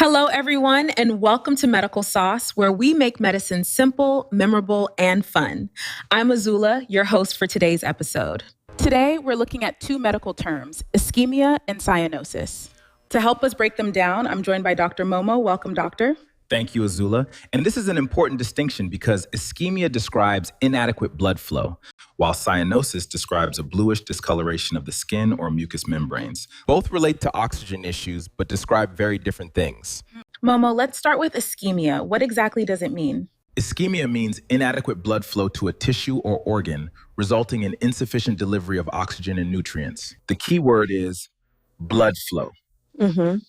Hello, everyone, and welcome to Medical Sauce, where we make medicine simple, memorable, and fun. I'm Azula, your host for today's episode. Today, we're looking at two medical terms, ischemia and cyanosis. To help us break them down, I'm joined by Dr. Momo. Welcome, doctor. Thank you, Azula. And this is an important distinction because ischemia describes inadequate blood flow, while cyanosis describes a bluish discoloration of the skin or mucous membranes. Both relate to oxygen issues, but describe very different things. Momo, let's start with ischemia. What exactly does it mean? Ischemia means inadequate blood flow to a tissue or organ, resulting in insufficient delivery of oxygen and nutrients. The key word is blood flow.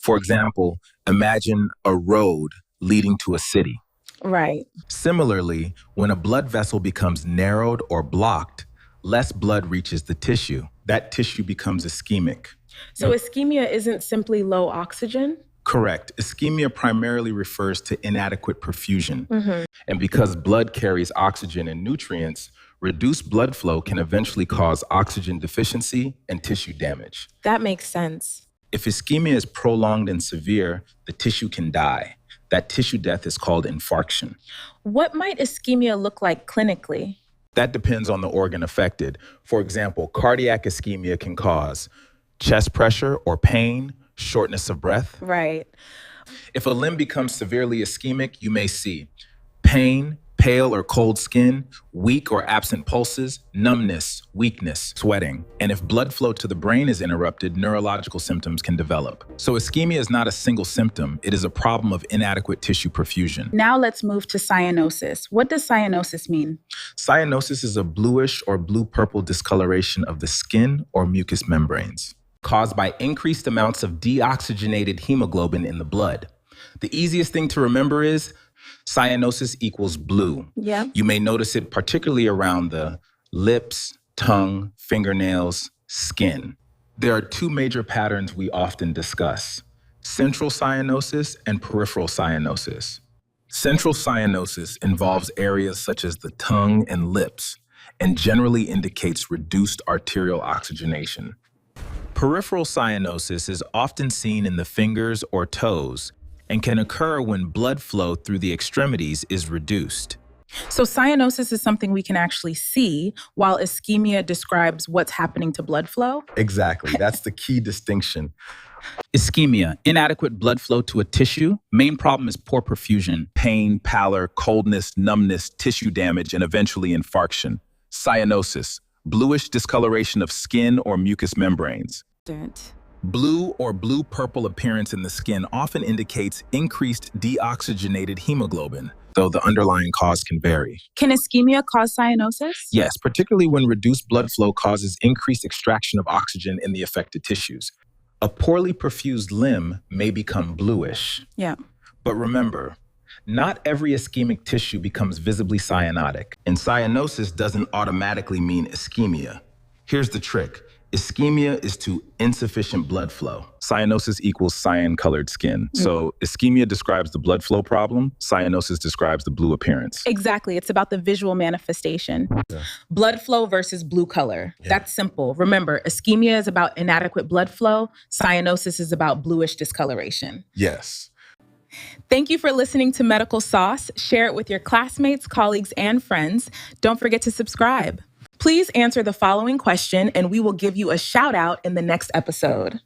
For example, imagine a road leading to a city. Right. Similarly, when a blood vessel becomes narrowed or blocked, less blood reaches the tissue. That tissue becomes ischemic. So ischemia isn't simply low oxygen? Correct. Ischemia primarily refers to inadequate perfusion. And because blood carries oxygen and nutrients, reduced blood flow can eventually cause oxygen deficiency and tissue damage. That makes sense. If ischemia is prolonged and severe, the tissue can die. That tissue death is called infarction. What might ischemia look like clinically? That depends on the organ affected. For example, cardiac ischemia can cause chest pressure or pain, shortness of breath. Right. If a limb becomes severely ischemic, you may see pain, pale or cold skin, weak or absent pulses, numbness, weakness, sweating. And if blood flow to the brain is interrupted, neurological symptoms can develop. So ischemia is not a single symptom. It is a problem of inadequate tissue perfusion. Now let's move to cyanosis. What does cyanosis mean? Cyanosis is a bluish or blue-purple discoloration of the skin or mucous membranes, caused by increased amounts of deoxygenated hemoglobin in the blood. The easiest thing to remember is cyanosis equals blue. Yeah. You may notice it particularly around the lips, tongue, fingernails, skin. There are two major patterns we often discuss: central cyanosis and peripheral cyanosis. Central cyanosis involves areas such as the tongue and lips and generally indicates reduced arterial oxygenation. Peripheral cyanosis is often seen in the fingers or toes and can occur when blood flow through the extremities is reduced. So cyanosis is something we can actually see, while ischemia describes what's happening to blood flow? Exactly. That's the key distinction. Ischemia, inadequate blood flow to a tissue. Main problem is poor perfusion, pain, pallor, coldness, numbness, tissue damage, and eventually infarction. Cyanosis, bluish discoloration of skin or mucous membranes. Blue or blue-purple appearance in the skin often indicates increased deoxygenated hemoglobin, though the underlying cause can vary. Can ischemia cause cyanosis? Yes, particularly when reduced blood flow causes increased extraction of oxygen in the affected tissues. A poorly perfused limb may become bluish. Yeah. But remember, not every ischemic tissue becomes visibly cyanotic, and cyanosis doesn't automatically mean ischemia. Here's the trick. Ischemia is to insufficient blood flow. Cyanosis equals cyan-colored skin. So ischemia describes the blood flow problem. Cyanosis describes the blue appearance. Exactly. It's about the visual manifestation. Blood flow versus blue color. That's simple. Remember, ischemia is about inadequate blood flow. Cyanosis is about bluish discoloration. Yes. Thank you for listening to Medical Sauce. Share it with your classmates, colleagues, and friends. Don't forget to subscribe. Please answer the following question, and we will give you a shout out in the next episode.